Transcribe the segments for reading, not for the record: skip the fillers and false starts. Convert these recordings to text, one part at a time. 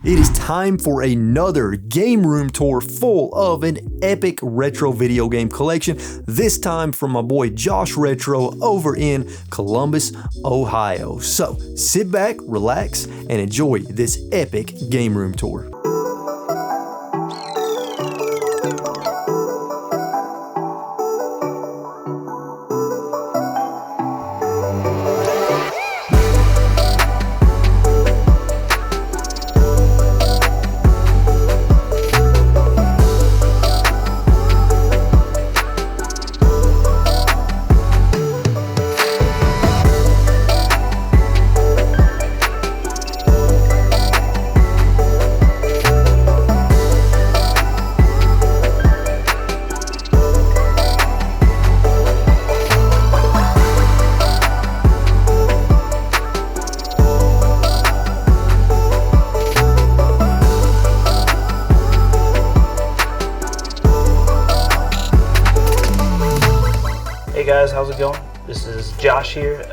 It is time for another game room tour full of an epic retro video game collection, this time from my boy Jash Retro over in Columbus, Ohio. So sit back, relax, and enjoy this epic game room tour. Hey guys, how's it going? This is Josh here,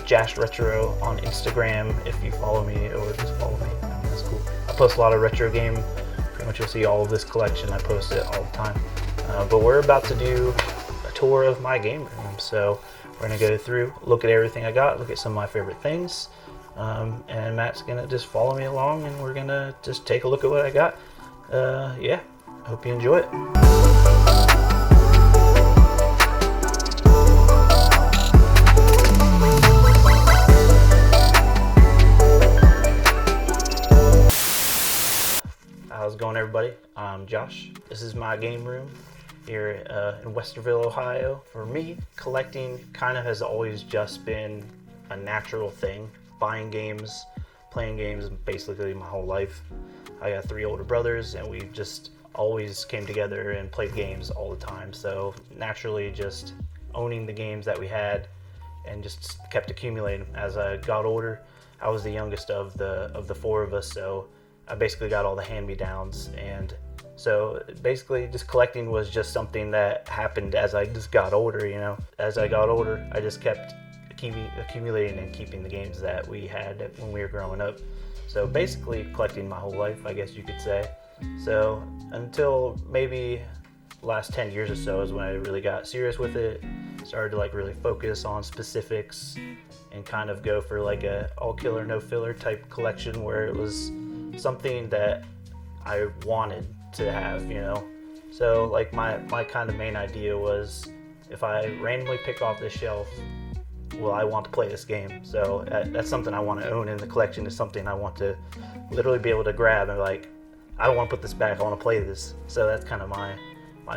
Jash Retro on Instagram if you follow me, or just follow me. That's cool. I post a lot of retro game. Pretty much you'll see all of this collection. I post it all the time. But we're about to do a tour of my game room. So we're going to go through, look at everything I got, look at some of my favorite things. And Matt's going to just follow me along and we're going to just take a look at what I got. Yeah, hope you enjoy it. How's it going, everybody? I'm Josh. This is my game room here in Westerville, Ohio. For me, collecting kind of has always just been a natural thing. Buying games, playing games basically my whole life. I got 3 older brothers and we just always came together and played games all the time. So naturally just owning the games that we had and just kept accumulating. As I got older, I was the youngest of the 4 of us, so I basically got all the hand-me-downs, and so basically just collecting was just something that happened as I just got older, you know. As I got older, I just kept accumulating and keeping the games that we had when we were growing up. So basically collecting my whole life, I guess you could say. So until maybe the last 10 years or so is when I really got serious with it, started to like really focus on specifics and kind of go for like a all killer no filler type collection where it was something that I wanted to have, you know. So like my kind of main idea was, if I randomly pick off this shelf, well, I want to play this game. So that's something I want to own in the collection, is something I want to literally be able to grab and like, I don't want to put this back, I want to play this. So that's kind of my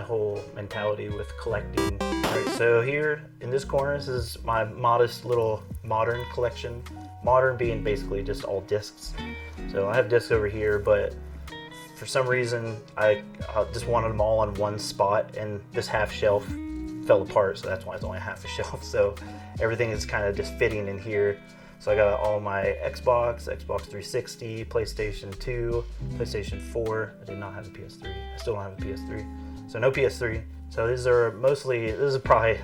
whole mentality with collecting. Alright, so here in this corner, this is my modest little modern collection. Modern being basically just all discs. So I have discs over here, but for some reason I just wanted them all on one spot, and this half shelf fell apart, so that's why it's only half a shelf. So everything is kind of just fitting in here. So I got all my Xbox 360, PlayStation 2, PlayStation 4. I did not have a PS3. I still don't have a PS3. So no PS3. So these are mostly, this is probably,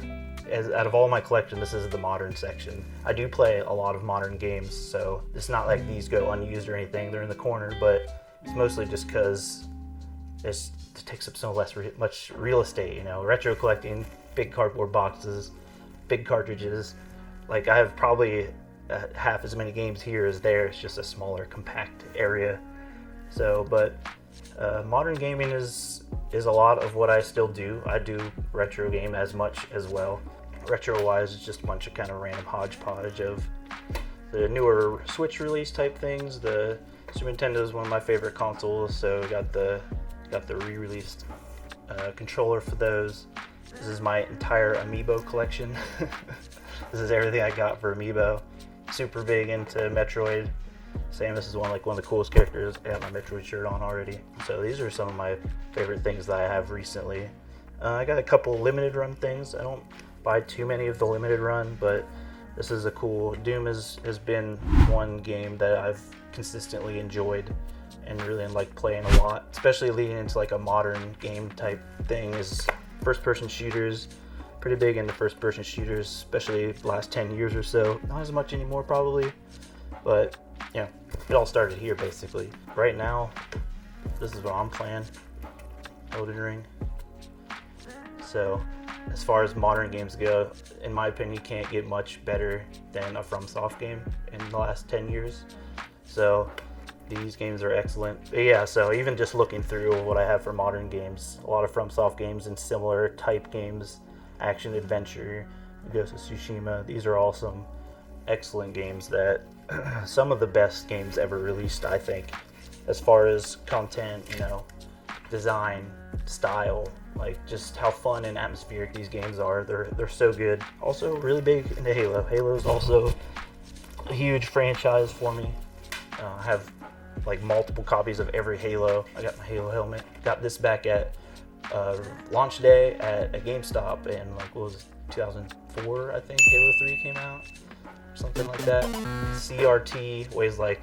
out of all my collection, this is the modern section. I do play a lot of modern games, so it's not like these go unused or anything. They're in the corner, but it's mostly just because it takes up so much real estate, you know. Retro collecting, big cardboard boxes, big cartridges. Like I have probably half as many games here as there. It's just a smaller, compact area. So, but modern gaming is a lot of what I still do. I do retro game as much as well. Retro-wise, it's just a bunch of kind of random hodgepodge of the newer Switch release type things. The Super Nintendo is one of my favorite consoles, so got the re-released controller for those. This is my entire Amiibo collection. This is everything I got for Amiibo. Super big into Metroid. Samus is one of the coolest characters. I have my Metroid shirt on already. So these are some of my favorite things that I have recently. I got a couple limited run things. I don't buy too many of the limited run, but this is a cool. Doom has been one game that I've consistently enjoyed and really like playing a lot, especially leading into like a modern game type thing, is first person shooters. Pretty big into first person shooters, especially the last 10 years or so. Not as much anymore probably, but yeah, it all started here basically. Right now, this is what I'm playing, Elden Ring. So, as far as modern games go, in my opinion, you can't get much better than a FromSoft game in the last 10 years. So, these games are excellent. But yeah, so even just looking through what I have for modern games, a lot of FromSoft games and similar type games, action adventure, Ghost of Tsushima, these are all some excellent games that some of the best games ever released, I think, as far as content, design, style, like just how fun and atmospheric these games are. They're so good. Also really big into Halo. Halo is also a huge franchise for me. I have like multiple copies of every Halo. I got my Halo helmet. Got this back at launch day at a GameStop in like what was it, 2004, I think Halo 3 came out, something like that. CRT weighs like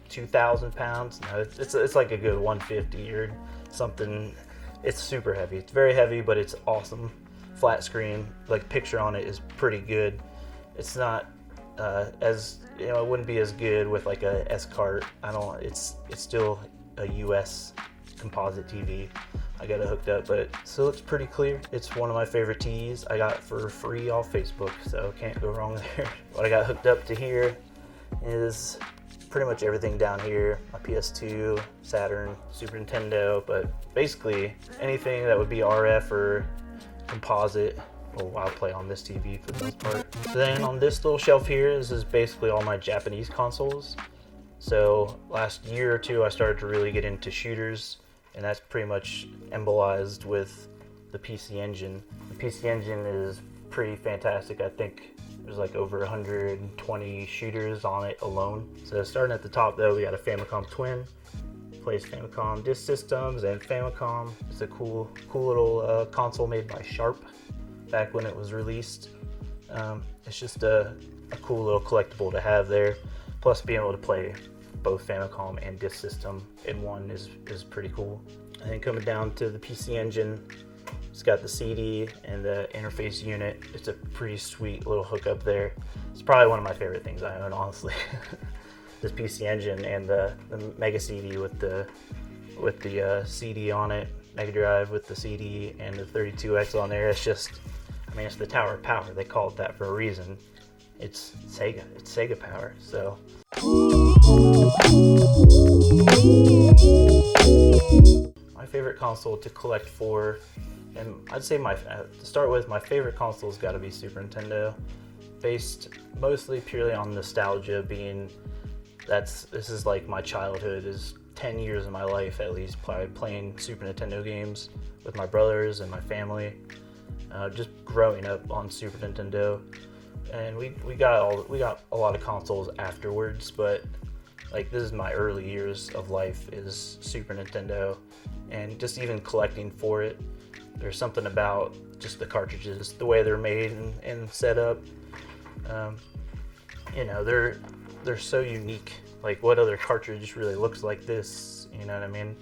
2,000 pounds. No, it's like a good 150 or something. It's super heavy. It's very heavy, but it's awesome. Flat screen, like picture on it is pretty good. It's not as it wouldn't be as good with like a S cart. It's still a US composite TV. I got it hooked up, but it still looks pretty clear. It's one of my favorite TVs. I got it for free off Facebook, so can't go wrong there. What I got hooked up to here is pretty much everything down here. My PS2, Saturn, Super Nintendo, but basically anything that would be RF or composite, I'll play on this TV for the most part. Then on this little shelf here, this is basically all my Japanese consoles. So last year or two, I started to really get into shooters, and that's pretty much embolized with the PC Engine. The PC Engine is pretty fantastic. I think there's like over 120 shooters on it alone. So starting at the top though, we got a Famicom Twin, plays Famicom disk systems and Famicom. It's a cool little console made by Sharp back when it was released. It's just a cool little collectible to have there. Plus being able to play both Famicom and disk system in one is pretty cool. And then coming down to the PC Engine, it's got the CD and the interface unit. It's a pretty sweet little hookup there. It's probably one of my favorite things I own, honestly. This PC Engine and the Mega CD with the CD on it, Mega Drive with the CD and the 32X on there. It's just, it's the Tower of Power. They call it that for a reason. It's Sega. It's Sega power. So. My favorite console to collect for, and I'd say to start with, my favorite console's got to be Super Nintendo, based mostly purely on nostalgia. Being this is like my childhood, is 10 years of my life at least playing Super Nintendo games with my brothers and my family. Just growing up on Super Nintendo, and we got a lot of consoles afterwards, but like this is my early years of life is Super Nintendo, and just even collecting for it. There's something about just the cartridges, the way they're made and set up. They're so unique. Like what other cartridge really looks like this? You know what I mean?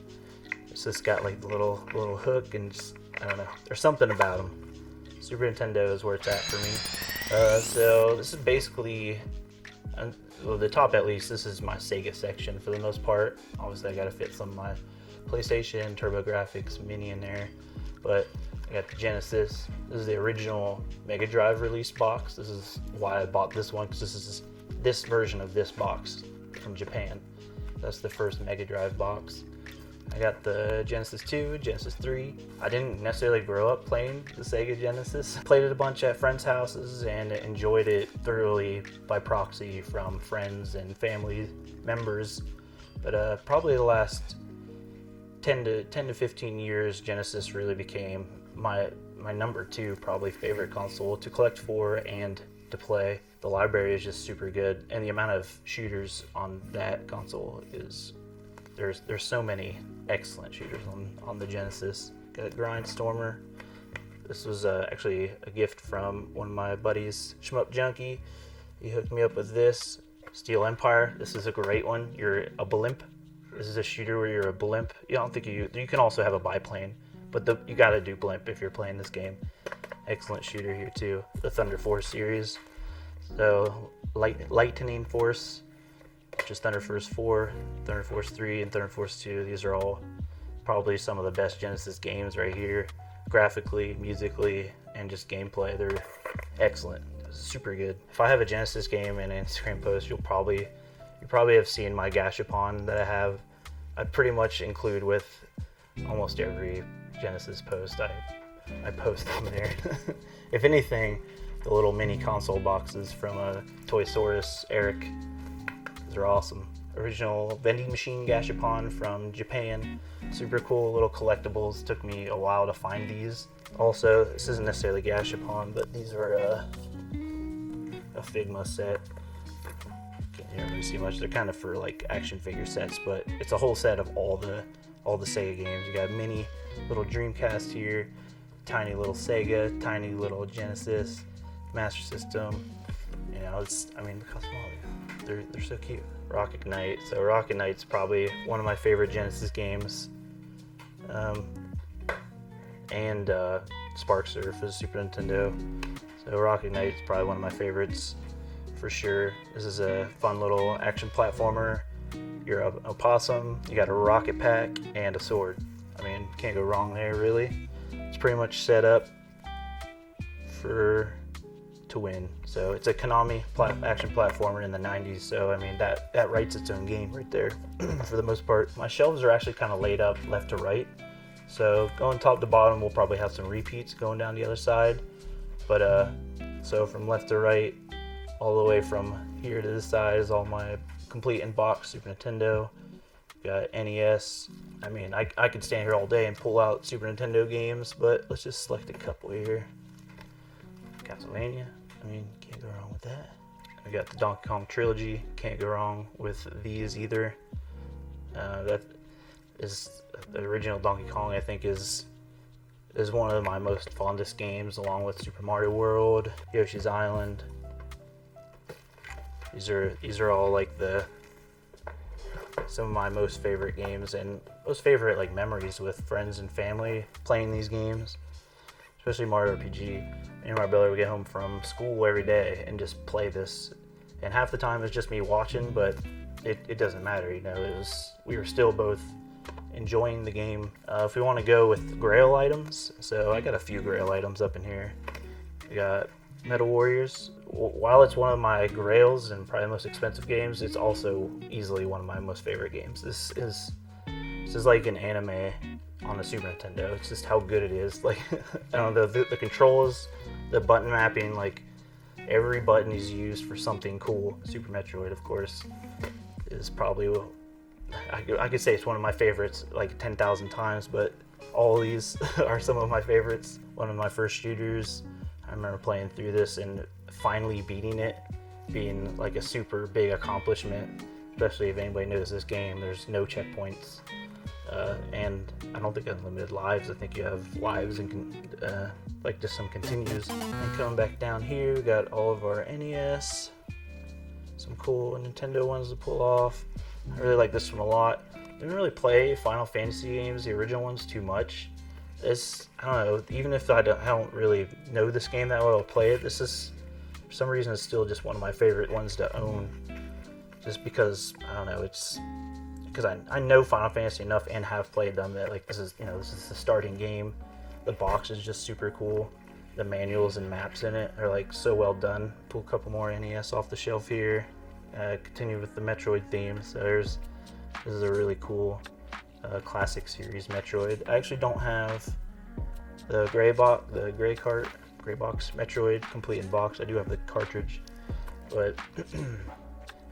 It's just got like the little hook, and just, I don't know. There's something about them. Super Nintendo is where it's at for me. So this is basically, the top at least, this is my Sega section for the most part. Obviously I gotta fit some of my PlayStation, TurboGrafx, Mini in there. But I got the Genesis. This is the original Mega Drive release box. This is why I bought this one, because this is this version of this box from Japan. That's the first Mega Drive box. I got the Genesis 2, Genesis 3. I didn't necessarily grow up playing the Sega Genesis. Played it a bunch at friends' houses and enjoyed it thoroughly by proxy from friends and family members. But probably the last 10 to 15 years, Genesis really became my number 2 probably favorite console to collect for and to play. The library is just super good, and the amount of shooters on that console is there's so many excellent shooters on the Genesis. Got Grindstormer. This was actually a gift from one of my buddies, Shmup Junkie. He hooked me up with this. Steel Empire. This is a great one. You're a blimp. This is a shooter where you're a blimp. I don't think you can also have a biplane, but you gotta do blimp if you're playing this game. Excellent shooter here too. The Thunder Force series. So Lightning Force. which is Thunder Force 4, Thunder Force 3, and Thunder Force 2. These are all probably some of the best Genesis games right here. Graphically, musically, and just gameplay, they're excellent. Super good. If I have a Genesis game in an Instagram post, you probably have seen my Gashapon that I have. I pretty much include with almost every Genesis post I post on there. If anything, the little mini console boxes from Toysaurus Eric, those are awesome. Original vending machine Gashapon from Japan. Super cool little collectibles. Took me a while to find these. Also, this isn't necessarily Gashapon, but these are a Figma set. Can't really see much. They're kind of for like action figure sets, but it's a whole set of all the Sega games. You got mini little Dreamcast here, tiny little Sega, tiny little Genesis, Master System. You know, look how small they are. They're so cute. Rocket Knight. So Rocket Knight's probably one of my favorite Genesis games. And Spark Surf is Super Nintendo. So Rocket Knight is probably one of my favorites for sure. This is a fun little action platformer. You're a possum, you got a rocket pack, and a sword. I mean, can't go wrong there, really. It's pretty much set up to win. So it's a Konami action platformer in the 90s. So I mean, that writes its own game right there for the most part. My shelves are actually kind of laid up left to right. So going top to bottom, we'll probably have some repeats going down the other side. But so from left to right, all the way from here to this side is all my complete in-box Super Nintendo. Got NES. I mean, I could stand here all day and pull out Super Nintendo games, but let's just select a couple here. Castlevania. I mean, can't go wrong with that. We got the Donkey Kong trilogy. Can't go wrong with these either. That is the original Donkey Kong. I think is one of my most fondest games, along with Super Mario World, Yoshi's Island. These are all like some of my most favorite games and most favorite like memories with friends and family playing these games, especially Mario RPG. Me and my brother would get home from school every day and just play this, and half the time it's just me watching, but it doesn't matter, you know. We were still both enjoying the game. If we want to go with Grail items, so I got a few Grail items up in here. We got Metal Warriors. While it's one of my Grails and probably the most expensive games, it's also easily one of my most favorite games. This is like an anime on the Super Nintendo. It's just how good it is. Like, I don't know, the controls, the button mapping, like every button is used for something cool. Super Metroid, of course, is probably, I could say it's one of my favorites like 10,000 times, but all these are some of my favorites. One of my first shooters. I remember playing through this and finally beating it, being like a super big accomplishment, especially if anybody knows this game. There's no checkpoints, and I don't think unlimited lives. I think you have lives and like just some continues. And coming back down here, we got all of our NES, some cool Nintendo ones to pull off. I really like this one a lot. Didn't really play Final Fantasy games, the original ones, too much. I don't know, even if I don't really know this game that well, I'll play it. This is, for some reason, it's still just one of my favorite ones to own. Just because, I don't know, because I know Final Fantasy enough and have played them that, like, this is the starting game. The box is just super cool. The manuals and maps in it are, like, so well done. Pull a couple more NES off the shelf here. Continue with the Metroid theme. So this is a really cool classic series Metroid. I actually don't have the gray box Metroid complete in box. I do have the cartridge, but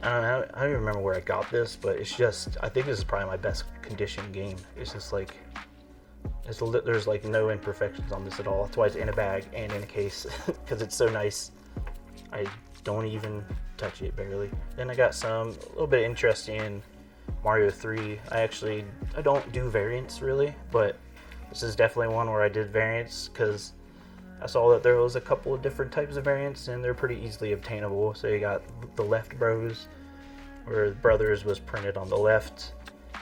I don't know. I don't even remember where I got this, but it's just, I think this is probably my best conditioned game. It's just like, there's like no imperfections on this at all. That's why it's in a bag and in a case, because it's so nice. I don't even touch it barely. Then I got a little bit of interest in Mario 3. I don't do variants really, but this is definitely one where I did variants because I saw that there was a couple of different types of variants and they're pretty easily obtainable. So you got the Left Bros, where Brothers was printed on the left,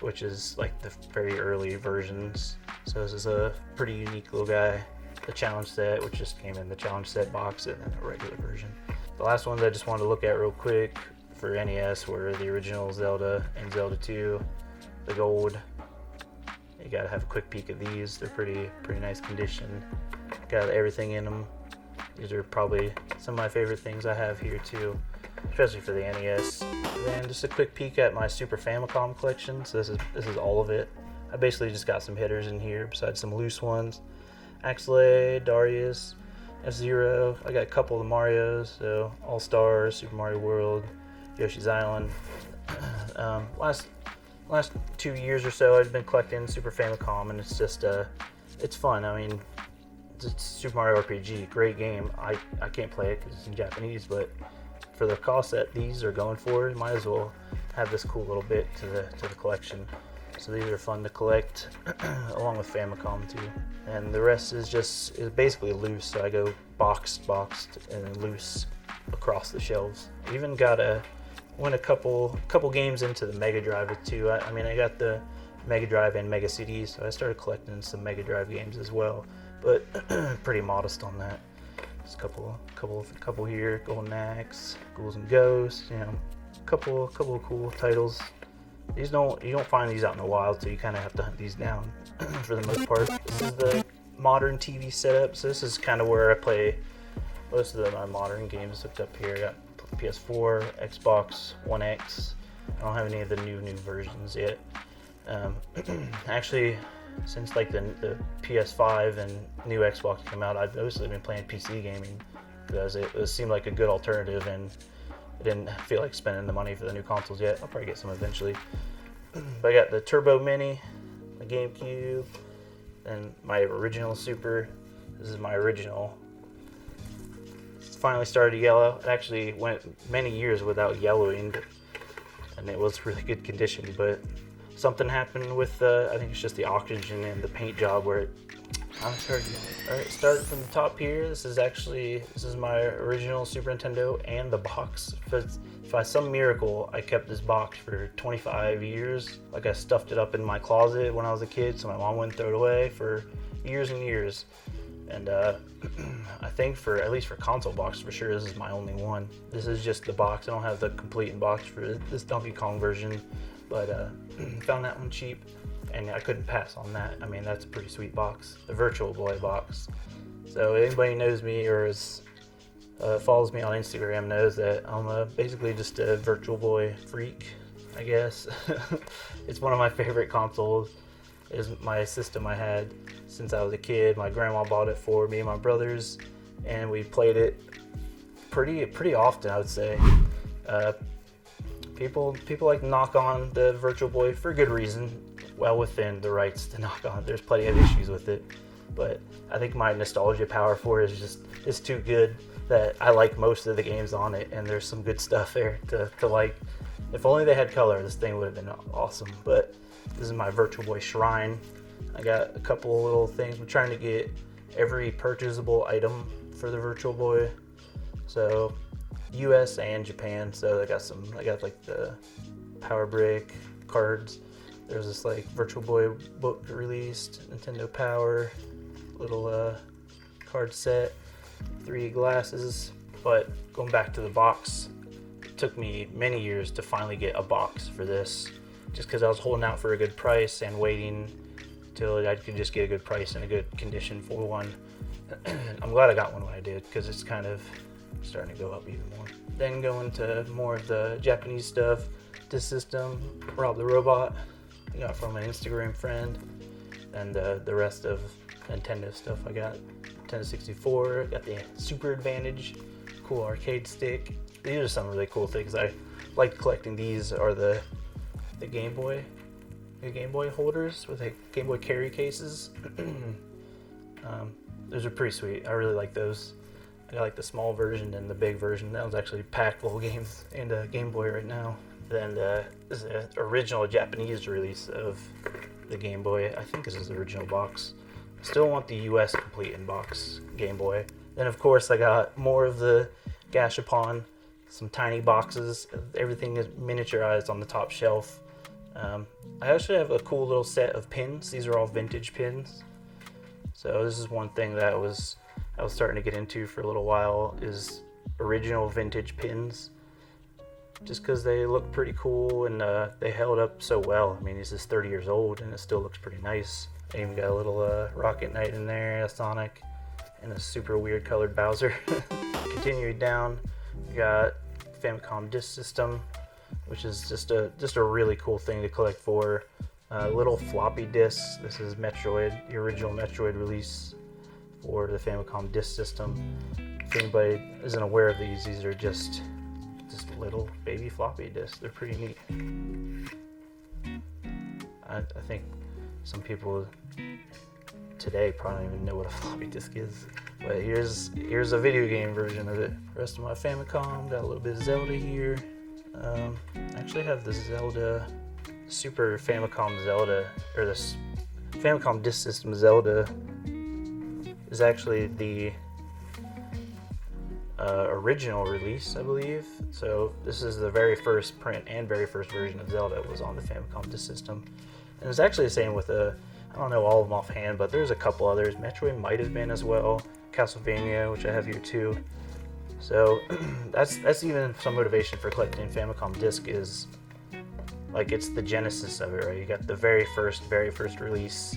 which is like the very early versions. So this is a pretty unique little guy. The challenge set, which just came in the challenge set box, and then a regular version. The last one that I just wanted to look at real quick for NES were the original Zelda and Zelda 2, the gold. You gotta have a quick peek at these. They're pretty nice condition. Got everything in them. These are probably some of my favorite things I have here too, especially for the NES. Then just a quick peek at my Super Famicom collection. So this is all of it. I basically just got some hitters in here besides some loose ones. Axelay, Darius, F-Zero. I got a couple of the Marios, so All Stars, Super Mario World, Yoshi's Island. Last 2 years or so, I've been collecting Super Famicom, and it's just it's fun. I mean, it's Super Mario RPG, great game. I can't play it because it's in Japanese, but for the cost that these are going for, might as well have this cool little bit to the collection. So these are fun to collect, along with Famicom too. And the rest is basically loose. So I go boxed, and then loose across the shelves. I even went a couple games into the Mega Drive too. I mean, I got the Mega Drive and Mega CDs, so I started collecting some Mega Drive games as well. But pretty modest on that. Just a couple here, Golden Axe, Ghouls and Ghosts. You know, couple of cool titles. You don't find these out in the wild, so you kind of have to hunt these down for the most part. This is the modern TV setup, so this is kind of where I play most of my modern games hooked up here. I got PS4, Xbox One X. I don't have any of the new versions yet. Actually, since like the PS5 and new Xbox came out, I've mostly been playing PC gaming because it seemed like a good alternative, and I didn't feel like spending the money for the new consoles yet. I'll probably get some eventually. But I got the Turbo Mini, the GameCube, and my original Super. This is my original. It's finally started to yellow. It actually went many years without yellowing, and it was really good condition, but something happened with I think it's just the oxygen and the paint job where I'm starting. Alright, starting from the top here. This is my original Super Nintendo and the box. If by some miracle I kept this box for 25 years, like I stuffed it up in my closet when I was a kid, so my mom wouldn't throw it away for years and years. And I think at least for console box, for sure, this is my only one. This is just the box. I don't have the complete box for this Donkey Kong version, but found that one cheap, and I couldn't pass on that. I mean, that's a pretty sweet box, the Virtual Boy box. So anybody who knows me or follows me on Instagram knows that I'm basically just a Virtual Boy freak, I guess. It's one of my favorite consoles. Is my system I had since I was a kid. My grandma bought it for me and my brothers, and we played it pretty often, I would say. People like to knock on the Virtual Boy for good reason, well within the rights to knock on it. There's plenty of issues with it, but I think my nostalgia power for it is too good that I like most of the games on it, and there's some good stuff there to like. If only they had color, this thing would have been awesome. But this is my Virtual Boy shrine. I got a couple of little things. I'm trying to get every purchasable item for the Virtual Boy. So US and Japan. So I got like the Power Brick cards. There's this like Virtual Boy book released, Nintendo Power, little card set, 3 glasses. But going back to the box, it took me many years to finally get a box for this, just because I was holding out for a good price and waiting till I could just get a good price and a good condition for one. I'm glad I got one when I did, because it's kind of starting to go up even more. Then going to more of the Japanese stuff. This system, Rob the Robot, I got from an Instagram friend, and the rest of Nintendo stuff I got. Nintendo 64, got the Super Advantage, cool arcade stick. These are some really cool things. I like collecting these, are the Game Boy holders with the Game Boy carry cases. Those are pretty sweet. I really like those. I got like the small version and the big version. That was actually packed full of games in the Game Boy right now. Then this is the original Japanese release of the Game Boy. I think this is the original box. I still want the US complete in box Game Boy. Then of course I got more of the Gashapon, some tiny boxes. Everything is miniaturized on the top shelf. I actually have a cool little set of pins. These are all vintage pins. So this is one thing that I was starting to get into for a little while, is original vintage pins. just because they look pretty cool and they held up so well. I mean, this is 30 years old and it still looks pretty nice. They even got a little Rocket Knight in there, a Sonic, and a super weird colored Bowser. Continuing down, we got Famicom Disk System, which is just a really cool thing to collect for. Little floppy disks. This is Metroid, the original Metroid release for the Famicom Disk System. If anybody isn't aware of these are just little baby floppy disks. They're pretty neat. I think some people today probably don't even know what a floppy disk is. But here's a video game version of it. The rest of my Famicom, got a little bit of Zelda here. I actually have the Zelda, Super Famicom Zelda, or the Famicom Disk System Zelda is actually the original release, I believe. So this is the very first print and very first version of Zelda was on the Famicom Disk System. And it's actually the same with I don't know all of them offhand, but there's a couple others. Metroid might have been as well. Castlevania, which I have here too. So that's even some motivation for collecting Famicom disc is like it's the genesis of it, right? You got the very first release,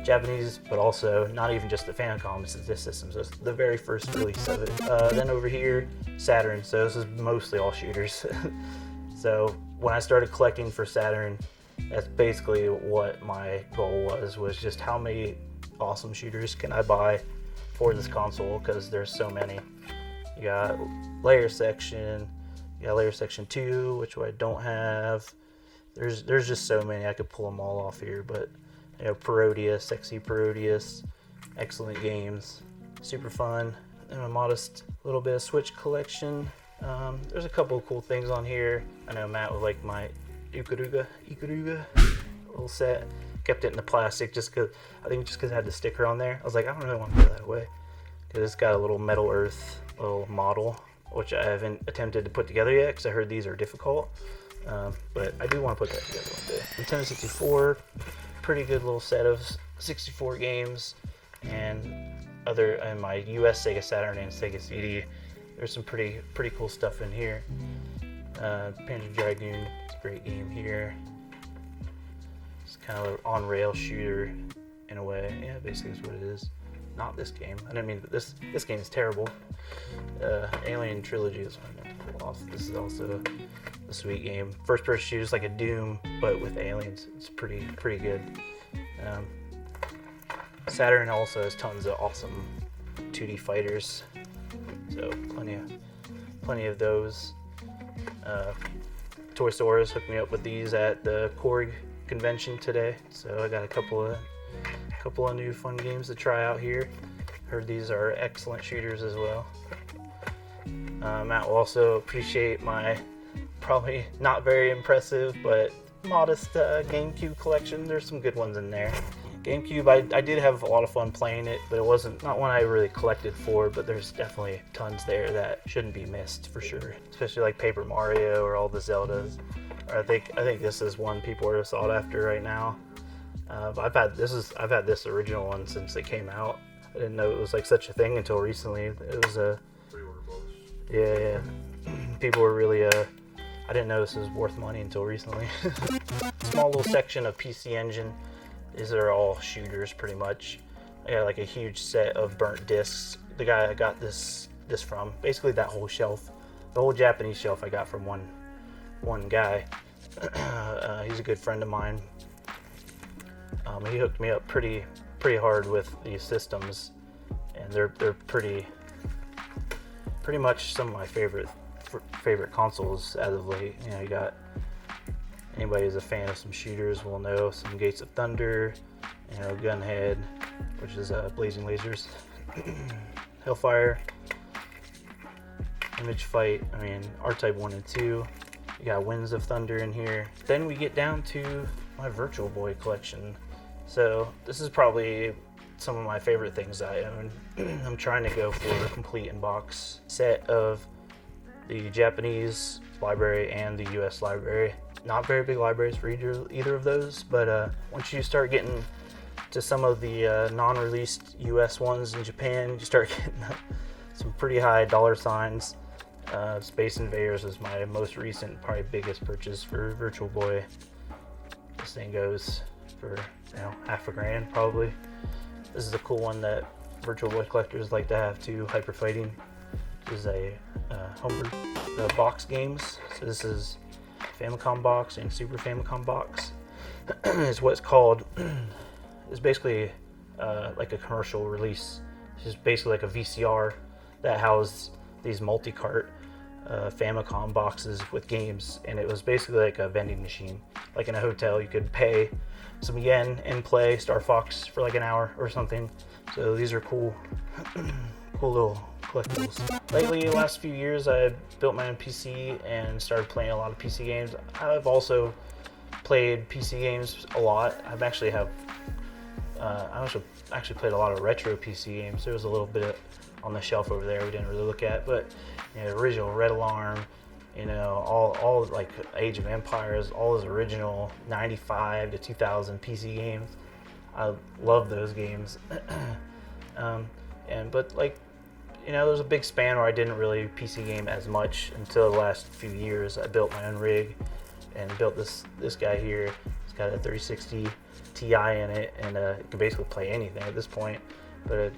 Japanese, but also not even just the Famicom, it's the disc system. So it's the very first release of it. Then over here, Saturn. So this is mostly all shooters. So when I started collecting for Saturn, that's basically what my goal was just how many awesome shooters can I buy for this console, because there's so many. You got Layer Section, you got Layer Section 2, which I don't have. There's just so many, I could pull them all off here, but you know, Parodius, Sexy Parodius, excellent games, super fun, and a modest little bit of Switch collection. There's a couple of cool things on here. I know Matt would like my Ikaruga little set. Kept it in the plastic just because it had the sticker on there. I was like, I don't really want to throw that away because it's got a little Metal Earth little model, which I haven't attempted to put together yet because I heard these are difficult. But I do want to put that together one day. Nintendo 64, pretty good little set of 64 games, and my US Sega Saturn and Sega CD. There's some pretty cool stuff in here. Panzer Dragoon, it's a great game here. It's kind of an on-rail shooter in a way. Yeah, basically is what it is. Not this game. I didn't mean this game is terrible. Alien Trilogy is what I meant to pull off. This is also a sweet game. First-person shooters like a Doom, but with aliens. It's pretty good. Saturn also has tons of awesome 2D fighters. So plenty of those. Toy Stores hooked me up with these at the Korg convention today, so I got a couple of new fun games to try out here. Heard these are excellent shooters as well. Matt will also appreciate my probably not very impressive but modest GameCube collection. There's some good ones in there. GameCube, I did have a lot of fun playing it, but it wasn't not one I really collected for, but there's definitely tons there that shouldn't be missed for sure. Especially like Paper Mario or all the Zeldas. I think this is one people are sought after right now. I've had this original one since it came out. I didn't know it was like such a thing until recently. It was a yeah. People were really I didn't know this was worth money until recently. Small little section of PC Engine. These are all shooters pretty much. I got like a huge set of burnt discs. The guy I got this from, basically that whole shelf, the whole Japanese shelf I got from one guy. He's a good friend of mine. He hooked me up pretty hard with these systems, and they're pretty much some of my favorite consoles as of late. You know, you got anybody who's a fan of some shooters will know some Gates of Thunder, you know, Gunhead, which is Blazing Lasers, Hellfire, Image Fight. I mean, R-Type 1 and 2. You got Winds of Thunder in here. Then we get down to my Virtual Boy collection. So this is probably some of my favorite things I own. I'm trying to go for a complete in-box set of the Japanese library and the US library. Not very big libraries for either of those, but once you start getting to some of the non-released US ones in Japan, you start getting some pretty high dollar signs. Space Invaders was my most recent, probably biggest purchase for Virtual Boy. This thing goes for half a grand probably. This is a cool one that Virtual Boy collectors like to have too. Hyper Fighting. This is a homebrew box games. So this is Famicom box and Super Famicom box. It's what it's called. It's basically like a commercial release. It's just basically like a VCR that housed these multi-cart Famicom boxes with games, and it was basically like a vending machine. Like in a hotel, you could pay some yen and play Star Fox for like an hour or something. So these are cool, cool little collectibles. Lately, the last few years, I built my own PC and started playing a lot of PC games. I've also played PC games a lot. I actually played a lot of retro PC games. There was a little bit on the shelf over there we didn't really look at, but original Red Alarm, all like Age of Empires, all those original 95 to 2000 PC games. I love those games. There was a big span where I didn't really PC game as much until the last few years. I built my own rig and built this guy here. It's got a 3060 Ti in it, and it can basically play anything at this point. But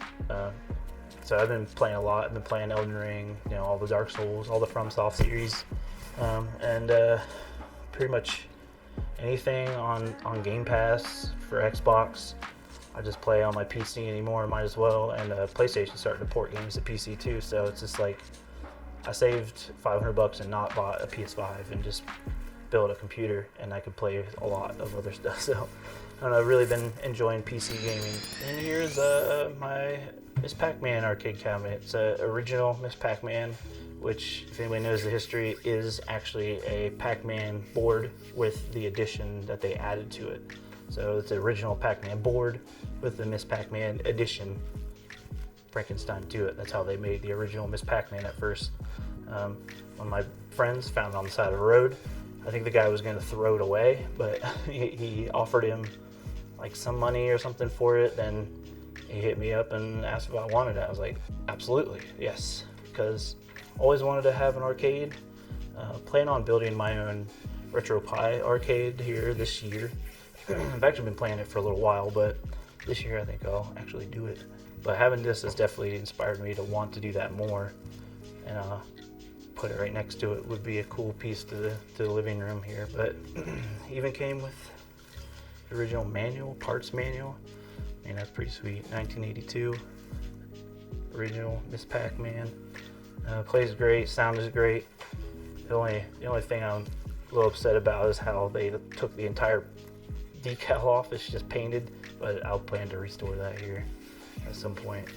so I've been playing a lot. I've been playing Elden Ring, all the Dark Souls, all the FromSoft series, and pretty much anything on Game Pass for Xbox. I just play on my PC anymore, might as well. And PlayStation's starting to port games to PC too, so it's just like I saved $500 and not bought a PS5 and just built a computer, and I could play a lot of other stuff. So I've really been enjoying PC gaming. And here's my Miss Pac-Man arcade cabinet. It's an original Miss Pac-Man, which, if anybody knows the history, is actually a Pac-Man board with the addition that they added to it. So it's the original Pac-Man board with the Miss Pac-Man addition, Frankenstein to it. That's how they made the original Miss Pac-Man at first. One of my friends found it on the side of the road. I think the guy was going to throw it away, but he offered him like some money or something for it. Then he hit me up and asked if I wanted it. I was like, absolutely, yes, because always wanted to have an arcade. Plan on building my own RetroPie arcade here this year. I've actually been playing it for a little while, but this year I think I'll actually do it. But having this has definitely inspired me to want to do that more, and put it right next to it would be a cool piece to the living room here. But even came with the original parts manual. That's pretty sweet. 1982 original Miss Pac-Man. Plays great, sound is great. The only thing I'm a little upset about is how they took the entire decal off. It's just painted, but I'll plan to restore that here at some point.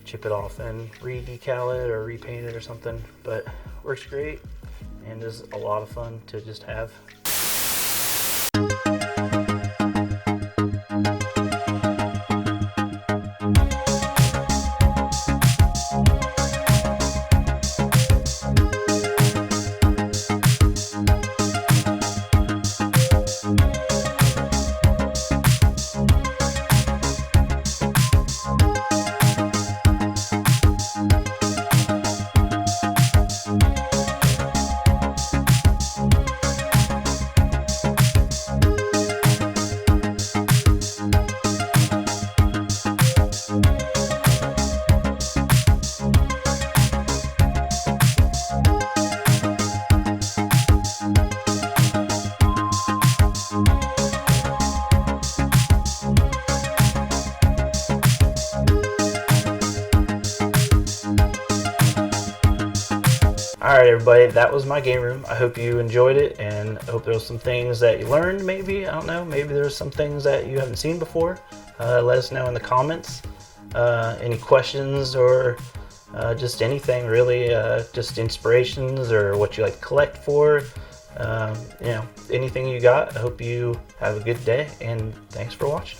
Chip it off and re-decal it or repaint it or something. But works great and is a lot of fun to just have. Alright everybody, that was my game room. I hope you enjoyed it, and I hope there was some things that you learned, maybe. I don't know, maybe there's some things that you haven't seen before. Let us know in the comments. Any questions or just anything really, just inspirations or what you like to collect for. Anything you got. I hope you have a good day, and thanks for watching.